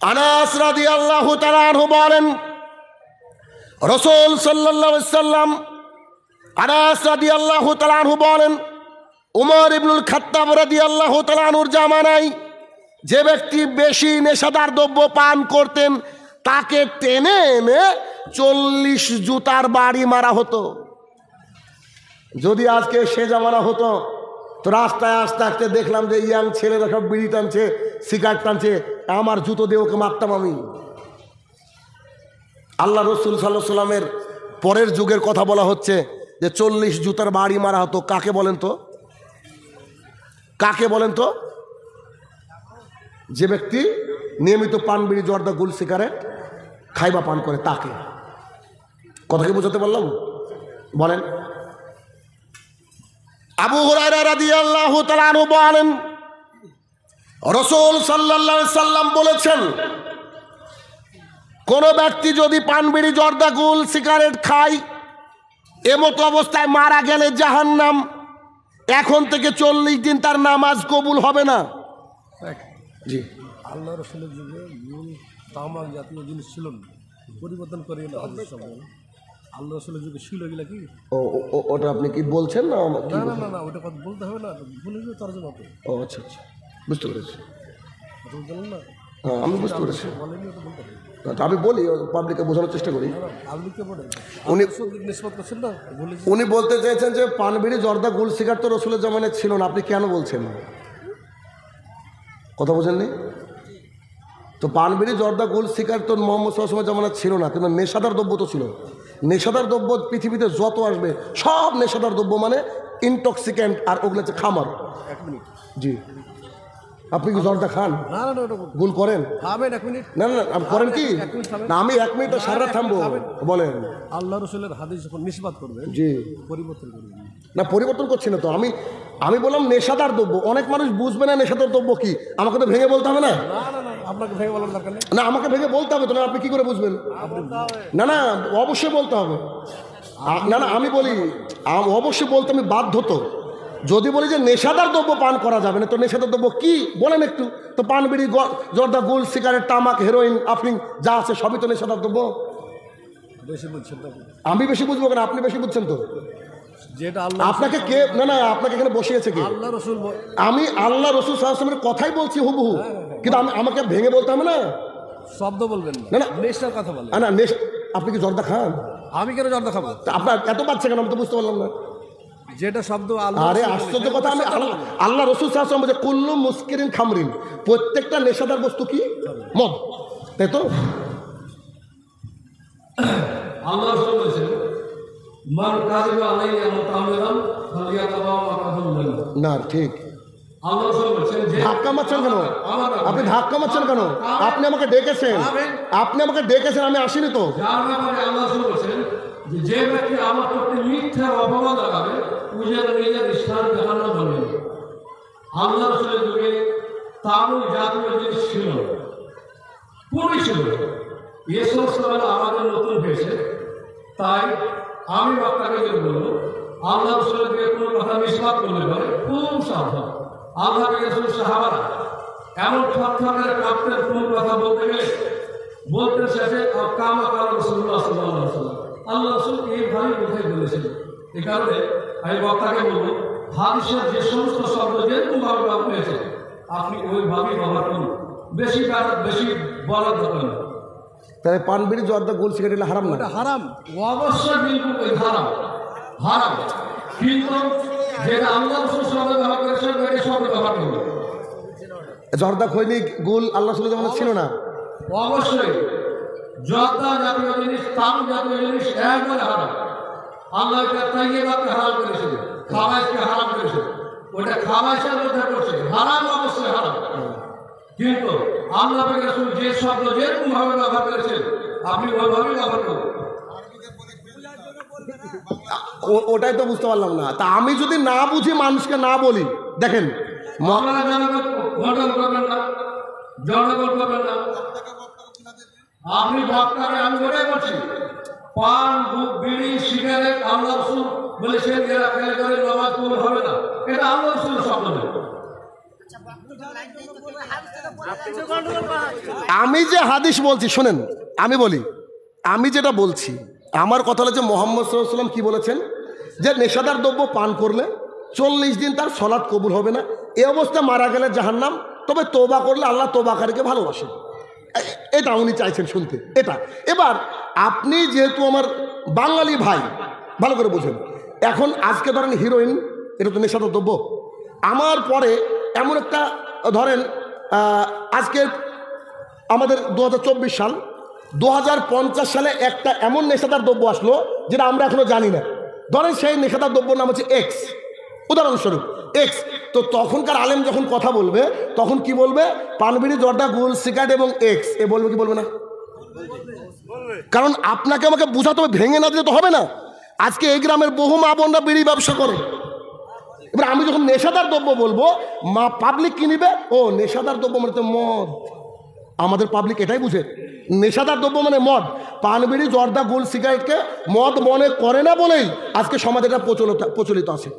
আনাস রাদিয়াল্লাহু তাআলা আনহু বলেন, রাসূল সাল্লাল্লাহু আলাইহি সাল্লাম, আনাস রাদিয়াল্লাহু তাআলা আনহু বলেন, উমর ইবনুল খাত্তাব রাদিয়াল্লাহু তাআলা আনহুর জামানায় যে ব্যক্তি বেশি নেশাদার দ্রব্য পান করতেন তাকে টেনে এনে 40 জুতার বাড়ি মারা হতো। যদি আজকে সে জামানা হতো তো রাস্তায় আসতে আসতে দেখলাম যে ইয়াং ছেলেরা সব বিড়ি টানছে, সিগারেট টানছে, আমার জুতো দিয়ে ওকে মারতাম আমি। আল্লাহ রসুল সাল্লাল্লাহু আলাইহি সাল্লামের পরের যুগের কথা বলা হচ্ছে যে 40 জুতার বাড়ি মারা হতো। কাকে বলেন তো? কাকে বলেন তো? যে ব্যক্তি নিয়মিত পান, বিড়ি, জর্দা, গুল, সিগারেট খাইবা পান করে তাকে। কথা কি বোঝাতে পারলাম? বলেন। আবু হুরায়রা রাদিয়াল্লাহু তাআলা আনহু বলেন, রাসূল সাল্লাল্লাহু আলাইহি সাল্লাম বলেছেন, কোন ব্যক্তি যদি পান, বিড়ি, জর্দা, গুল, সিগারেট খায় এমতো অবস্থায় মারা গেলে জাহান্নাম, এখন থেকে 40 দিন তার নামাজ কবুল হবে না। জি, আল্লাহ রাসূলের যুগে গুল, তামাক জাতীয় জিনিস ছিল না, পরিবর্তন করে আল্লাহ রাসূলের যুগে ছিল এগুলা কি? ওটা আপনি কি বলছেন না? না না না, ওটা কথা বলতে হবে না, বলে দিও তরজমা করে। ও আচ্ছা আচ্ছা, বুঝতে পেরেছি। বলেন না, আমি বুঝতে পেরেছি। বলেনি, ওটা বলতে হবে। আমি বলি, পাবলিককে বোঝানোর চেষ্টা করি। পাবলিককে বলে উনি নিষ্পত করছেন না, উনি বলতে চাইছেন যে পান, বিড়ি, জর্দা, গুল, সিগারেট তো রসুলের জামানায় ছিল না, আপনি কেন বলছেন? কথা বোঝেননি তো? পান, বিড়ি, জর্দা, গুল, সিগারেট তো মোহাম্মদ সাল্লাল্লাহু আলাইহি ওয়াসাল্লামের জামানায় ছিল না, কিন্তু নেশাদার দ্রব্য তো ছিল। নেশাদার দ্রব্য পৃথিবীতে যত আসবে সব নেশাদার দ্রব্য মানে ইনটক্সিক্যান্ট, আর ওগুলো হচ্ছে খামার। 1 মিনিট। জি, আপনি কি জর্দা খান? না না, ওটা গুল করেন? খাবেন 1 মিনিট। না না, আপনি করেন কি? না, আমি 1 মিনিট সারা থামবো। বলেন। আল্লাহ রাসূলের হাদিস যখন নিষ্পাত করবেন, জি, পরিবর্তন করবেন না, পরিবর্তন করছি না তো। আমি বললাম নেশাদার দ্রব্য। অনেক মানুষ বুঝবে না নেশাদার দ্রব্য কি, আমাকে তো ভেঙে বলতে হবে না। না না না, আপনাকে ভেঙে বলার দরকার নেই। না, আমাকে ভেঙে বলতে হবে তো, না আপনি কি করে বুঝবেন? না না, অবশ্যই বলতে হবে। না না, আমি বলি অবশ্যই বলতে আমি বাধ্য। তো যদি বলি যে নেশাদার দ্রব্য পান করা যাবে না, তো নেশাদার দ্রব্য কি বলেন একটু তো? পান, বিড়ি, জর্দা, গুল, সিগারেট, তামাক, হেরোইন, আফিং যা আছে সবই তো নেশাদার দ্রব্য। বেশি বুঝছেন না? আমি বেশি বুঝবো কেন? আপনি বেশি বুঝছেন তো। যেটা আল্লাহ আপনাকে কে, না না, আপনাকে এখানে বসিয়েছে কে? আল্লাহ রাসূল। আমি আল্লাহ রাসূল সাল্লাল্লাহু আলাইহি ওয়াসাল্লামের কথাই বলছি হুবহু, কিন্তু আমাকে ভেঙে বলতে হবে না। শব্দ বলবেন না না, নেশার কথা বলেন। না, আপনি কি জর্দা খান? আমি কেন জর্দা খাবো? আপনার এত বাচ্চা কেন? আমি তো বুঝতে পারলাম না। যেটা শব্দ আল্লাহ, আরে আশ্চর্য কথা, আমি আল্লাহ রাসূল সাল্লাল্লাহু আলাইহি ওয়াসাল্লাম বলে কুল্লু মুসকিরিন খামরিন, প্রত্যেকটা নেশাদার বস্তু কি? মদ, তাই তো? আল্লাহ রাসূল বলেছেন, মান কাযিবা আলাইয়া মুতাআম্মিদান ফালিয়াতাবাওয়া মাকাদাহু জান্নাহ। না, ঠিক। আল্লাহ রাসূল বলেছেন যে ধাক্কা মারছেন কেন? আপনি ধাক্কা মারছেন কেন? আপনি আমাকে ডেকেছেন, আমি আসিনি তো। যার ব্যাপারে আল্লাহ রাসূল বলেছেন যে ব্যক্তি আমার প্রতি মিথ্যা অপবাদ লাগাবে ও যেন নিজের স্থান জাহান্নাম বানিয়ে নেবে। আল্লাহ রাসূলের যুগে তামুক জাতীয় জিনিস ছিল না, পুরোই ছিল না। এই সমস্ত আমাদের নতুন হয়েছে। তাই আমি বক্তাকে যে বলবো, আল্লাহ রাসূলের যুগে কোনো কথা নিষ্পাত করলে পরে খুব সাবধান। আল্লাহ রাসূলের সাহাবারা এমন থরথরে কাঁপতেন, কোনো কথা বলতে গেলে বলতে শেষে কামা কালা রাসূলুল্লাহ সাল্লাল্লাহু আলাইহি ওয়াসাল্লাম, আল্লাহ রাসূল এইভাবে কোথায় বলেছেন। এই কারণে আমি বক্তাকে বলবো, হাদিসের যে সমস্ত শব্দ যেরকম ভাবে ব্যবহার হয়েছে আপনি ওইভাবেই ব্যবহার করুন, বেশি বলার দরকার নেই। তাহলে পান, বিড়ি, জর্দা, গুল, সিগারেট হারাম না? ওটা হারাম, অবশ্যই বিলকুল হারাম, হারাম। কিন্তু যেটা আল্লাহ রাসূল শব্দ ব্যবহার করেছেন ওই শব্দ ব্যবহার করুন। জর্দা, খৈনি, গুল আল্লাহ রাসূলের জামানায় ছিল না? অবশ্যই জর্দা জাতীয় জিনিস, তামাক জাতীয় জিনিস একবারে হারাম। আল্লাহ এটা তাইয়্যিবাতকে হারাম করেছেন, খাবাইশকে হারাম করেছেন। ওটা খাবাইশের মধ্যে পড়ছে, হারাম, অবশ্যই হারাম। কিন্তু আল্লাহ রাসূল যে শব্দ যেরকম ভাবে ব্যবহার করেছেন আপনি ওইভাবেই ব্যবহার করুন। ওটাই তো বুঝতে পারলাম না। তা আমি যদি না বুঝি মানুষকে না বলি, দেখেন আপনি বক্তাকে আমি ওটাই বলছি, পান, বিড়ি, সিগারেট আল্লাহ রাসূল বলেছেন এরা খেলে করে নামাজ কবুল হবে না, এটা আল্লাহ রাসূলের শব্দ নয়। আমি যে হাদিস বলছি শোনেন, আমি বলি, আমি যেটা বলছি আমার কথা হলো যে মোহাম্মদ সাল্লাল্লাহু আলাইহি ওয়াসাল্লাম কি বলেছেন যে নেশাদার দ্রব্য পান করলে 40 দিন তার সলাৎ কবুল হবে না, এই অবস্থা মারা গেলে জাহান্নাম, তবে তওবা করলে আল্লাহ তওবাকারীকে ভালোবাসেন। এটা উনি চাইছেন শুনতে এটা। এবার আপনি যেহেতু আমার বাঙালি ভাই, ভালো করে বুঝেন, এখন আজকে ধরেন হিরোইন, এটা তো নেশাদার দ্রব্য। আমার পরে এমন একটা ধরেন আজকে আমাদের 2024 সাল, 2050 সালে একটা এমন নেশাদার দ্রব্য আসলো যেটা আমরা এখনো জানি না। ধরেন সেই নেশাদার দ্রব্যর নাম হচ্ছে এক্স, উদাহরণস্বরূপ এক্স। তো তখনকার আলেম যখন কথা বলবে তখন কি বলবে? পানবিড়ি, জর্দা, গুল, সিগারেট এবং এক্স, এ বলবে কি বলবে না? কারণ আপনাকে আমাকে বুঝাতে হবে, ভেঙে না দিলে তো হবে না। আজকে এই গ্রামের বহু মা বোনরা বিড়ি ব্যবসা করে। এবার আমি যখন নেশাদার দ্রব্য বলবো, মা পাবলিক কি নিবে? ও নেশাদার দ্রব্য মানে তো মদ। আমাদের পাবলিক এটাই বুঝে নেশাদার দ্রব্য মানে মদ। পানবিড়ি, জর্দা, গুল, সিগারেটকে মদ মনে করে না বলেই আজকে সমাজে এটা প্রচলিত আছে,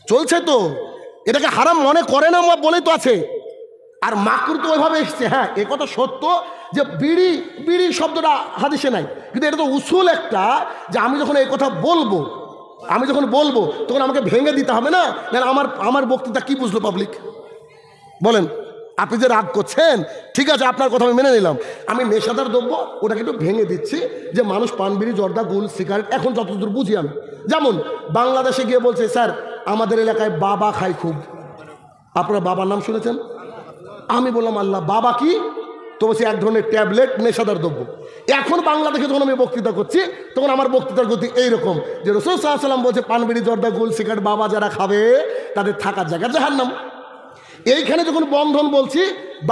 চলছে। তো এটাকে হারাম মনে করে না বলেই তো আছে। আর মাকরু তো ওইভাবে এসছে। হ্যাঁ, এ কথা সত্য যে বিড়ি বিড়ি শব্দটা হাদিসে নাই, কিন্তু এটা তো উসুল একটা যে আমি যখন এই কথা বলবো, তখন আমাকে ভেঙে দিতে হবে না। আমার বক্তৃতা কি বুঝলো পাবলিক? বলেন। আপনি যে রাগ করছেন, ঠিক আছে, আপনার কথা আমি মেনে নিলাম। আমি নেশাদার দ্রব্য ওটাকে একটু ভেঙে দিচ্ছি যে মানুষ পানবিড়ি, জর্দা, গুল, সিগারেট এখন যতদূর বুঝি আমি। যেমন বাংলাদেশে গিয়ে বলছে, স্যার আমাদের এলাকায় বাবা খায় খুব। আপনারা বাবার নাম শুনেছেন? আমি বললাম আল্লাহ, বাবা কি? তো বলছি এক ধরনের ট্যাবলেট, নেশাদার দ্রব্য। এখন বাংলাদেশে যখন আমি বক্তৃতা করছি তখন আমার বক্তৃতার গতি এইরকম যে রাসূল সাল্লাল্লাহু আলাইহি ওয়াসাল্লাম বলছে পানবিড়ি, জর্দা, গুল, সিগারেট বাবা যারা খাবে তাদের থাকার জায়গা জাহান্নাম। এইখানে যখন বন্ধন বলছি,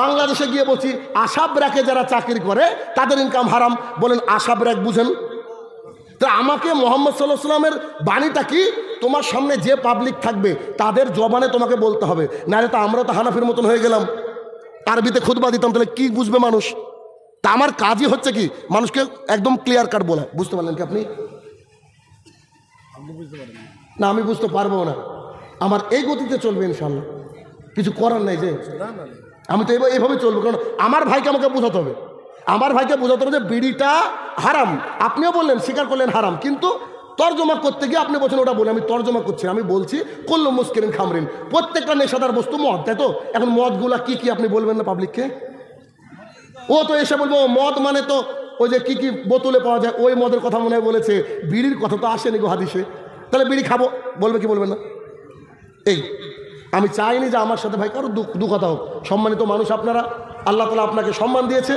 বাংলাদেশে গিয়ে বলছি আশাব র্যাকে যারা চাকরি করে তাদের ইনকাম হারাম। বলেন আশাব র্যাক বুঝেন? তো আমাকে মোহাম্মদ সাল্লাল্লাহু আলাইহি ওয়াসাল্লামের বাণীটা কি? তোমার সামনে যে পাবলিক থাকবে তাদের জবানে তোমাকে বলতে হবে, নাহলে তো আমরা তো হানাফির মতন হয়ে গেলাম, আরবিতে খুতবা দিতাম, তাহলে কি বুঝবে মানুষ? তা আমার কাজই হচ্ছে কি মানুষকে একদম ক্লিয়ার কাট বলা। বুঝতে পারলেন কি আপনি? না, আমি বুঝতে পারবো না। আমার এই গতিতে চলবে ইনশাল্লাহ, কিছু করার নাই। যে আমি তো এইভাবে চলবো, কারণ আমার ভাইকে আমাকে বোঝাতে হবে। আমার ভাইকে বোঝাতে হবে যে বিড়িটা হারাম। আপনিও বললেন, স্বীকার করলেন হারাম, কিন্তু তর্জমা করতে গিয়ে আপনি বলছেন ওটা বলে। আমি তর্জমা করছি, আমি বলছি কুল্লু মুস্কিরিন খামরিন, প্রত্যেকটা নেশাদার বস্তু মদ, তাই তো? এখন মদগুলা কি কি আপনি বলবেন না পাবলিককে? ও তো এসে বলবো মদ মানে তো ওই যে কি কি বোতলে পাওয়া যায় ওই মদের কথা মনে হয় বলেছে, বিড়ির কথা তো আসেনি গো হাদিসে, তাহলে বিড়ি খাবো বলবে কি বলবেন না? এই আমি চাইনি যে আমার সাথে ভাই কারো দু কথা হোক। সম্মানিত মানুষ আপনারা, আল্লাহ তাআলা আপনাকে সম্মান দিয়েছে।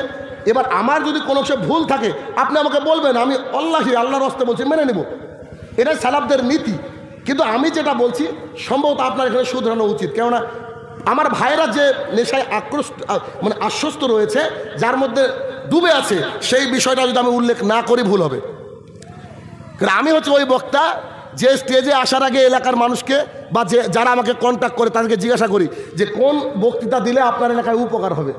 এবার আমার যদি কোনো সে ভুল থাকে আপনি আমাকে বলবেন, আমি আল্লাহর রাস্তায় বলছি, মেনে নেব। এটাই সালাফদের নীতি। কিন্তু আমি যেটা বলছি সম্ভবত আপনার এখানে শুধরানো উচিত, কেননা আমার ভাইয়েরা যে নেশায় আশ্বস্ত রয়েছে, যার মধ্যে ডুবে আছে, সেই বিষয়টা যদি আমি উল্লেখ না করি ভুল হবে। কারণ আমি হচ্ছে ওই বক্তা যে স্টেজে আসার আগে এলাকার মানুষকে বা যারা আমাকে কন্ট্যাক্ট করে তাদেরকে জিজ্ঞাসা করি যে কোন বক্তৃতা দিলে আপনার এলাকায় উপকার হবে।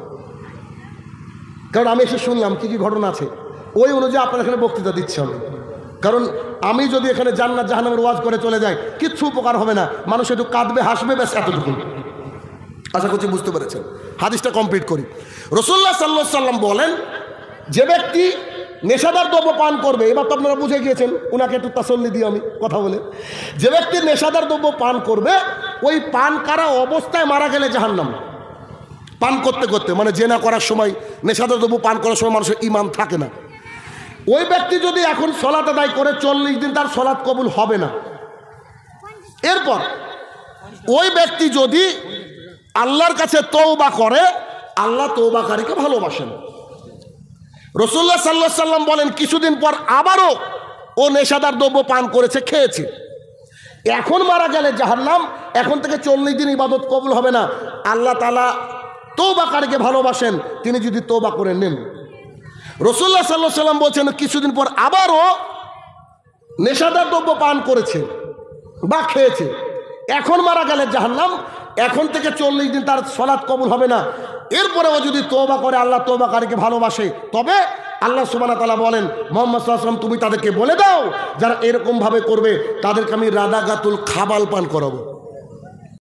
কারণ আমি এসে শুনলাম কি কি ঘটনা আছে, ওই অনুযায়ী আপনার এখানে বক্তৃতা দিচ্ছি আমি। কারণ আমি যদি এখানে জান্নাত জাহান্নামের ওয়াজ করে চলে যাই, কিচ্ছু উপকার হবে না। মানুষ একটু কাঁদবে, হাসবে, ব্যাস এতটুকু। আশা করছি বুঝতে পেরেছেন। হাদিসটা কমপ্লিট করি। রাসূলুল্লাহ সাল্লাল্লাহু আলাইহি ওয়াসাল্লাম বলেন, যে ব্যক্তি নেশাদার দ্রব্য পান করবে, এবার তো আপনারা বুঝে গিয়েছেন, ওনাকে একটু তাসল্লি দিই আমি কথা বলে। যে ব্যক্তি নেশাদার দ্রব্য পান করবে, ওই পান করা অবস্থায় মারা গেলে জাহান্নাম। পান করতে করতে মানে জেনা করার সময়, নেশাদার দ্রব্য পান করার সময় মানুষের ঈমান থাকে না। ওই ব্যক্তি যদি এখন সলাত আদায় করে 40 দিন তার সলাত কবুল হবে না। এরপর ওই ব্যক্তি যদি আল্লাহর কাছে তওবা করে, আল্লাহ তওবাকারীকে ভালোবাসেন। রাসূলুল্লাহ সাল্লাল্লাহু আলাইহি ওয়াসাল্লাম বলেন, কিছুদিন পর আবারও ও নেশাদার দ্রব্য পান করেছে, খেয়েছে, এখন মারা গেলে জাহান্নাম। এখন থেকে 40 দিন ইবাদত কবুল হবে না। আল্লাহ তাআলা তওবাকারীকে ভালোবাসেন, তিনি যদি তওবা করে নেন। রাসূলুল্লাহ সাল্লাল্লাহু আলাইহি ওয়াসাল্লাম বলছেন, কিছুদিন পর আবারও নেশাদার দ্রব্য পান করেছে বা খেয়েছে, এখন মারা গেলে জাহান্নাম। এখন থেকে 40 দিন তার সলাৎ কবুল হবে না। এরপরেও যদি তওবা করে, আল্লাহ তওবাকারীকে ভালোবাসে। তবে আল্লাহ সুবহানাহু ওয়া তাআলা বলেন, মুহাম্মদ সাল্লাল্লাহু আলাইহি ওয়াসাল্লাম তুমি তাদেরকে বলে দাও যারা এরকম ভাবে করবে তাদেরকে আমি রাদাগাতুল খাবাল পান করাবো।